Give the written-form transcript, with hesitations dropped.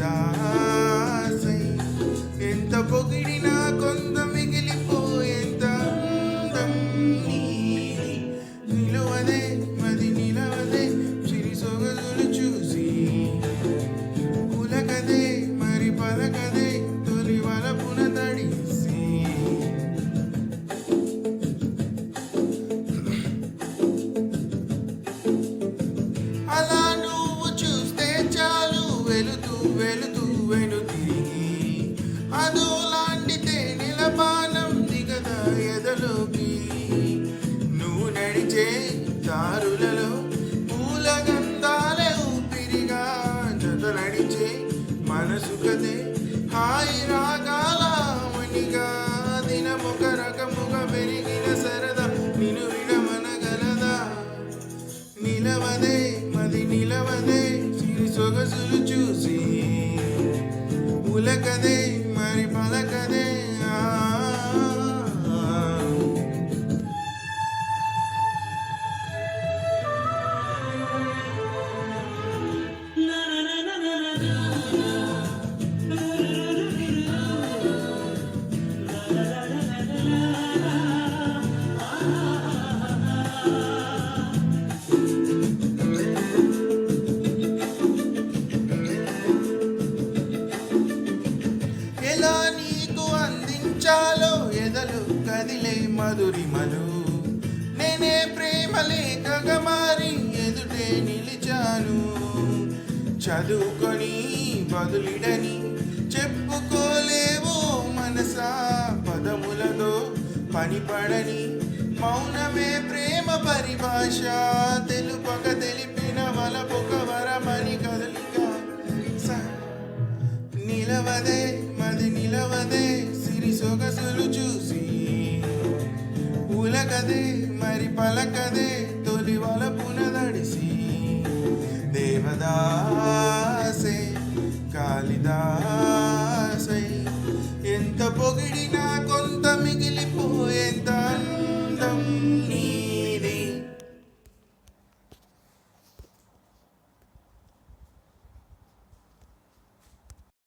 కాళిదాసై ఎంత పొగిడినా కొంత మిగిలిపోయేంత అందం నీది. నిలువదే మది నిలవదే చిరి సొగసులు చూసి పులకదే మరి పలకదే తొలి వలపున తడిసి. అలా నువ్వు చూస్తే చాలు వెలుతూ వెలుతూ వెనుతిరిగి అదోలాంటి తేనెల పానం దిగదా ఎదలోకి. నువ్వు నడిచే దారులలో పూల గంధాలే ఊపిరిగా జత నడిచే మనసు కదే హాయి రాగాల మణిగా. దినమొక రకముగా పెరిగిన సరదా నిన్ను విడమనగలదా. నిలవదే మది నిలవదే చిరి సొగసులు చూసి ఉలకదే మరి పలకదే. ఎలా నీకు అందించాలో ఎదలు కదిలే మధురిమలు. నేనే ప్రేమ లేఖగా మారి ఎదుటే నిలిచాను. చదువుకొని బదులిడని చెప్పుకోలేవో మనసా. పదములతో పనిపడని మౌనమే ప్రేమ పరిభాష. తెలుపక తెలిపిన వలపొక వరమని కదలిక. నిలవదే మది నిలవదే సిరి సొగసులు చూసి ఉలకదే మరి పలకదే తొలి వలపున తడిసి. దేవదాసే కాళిదాసే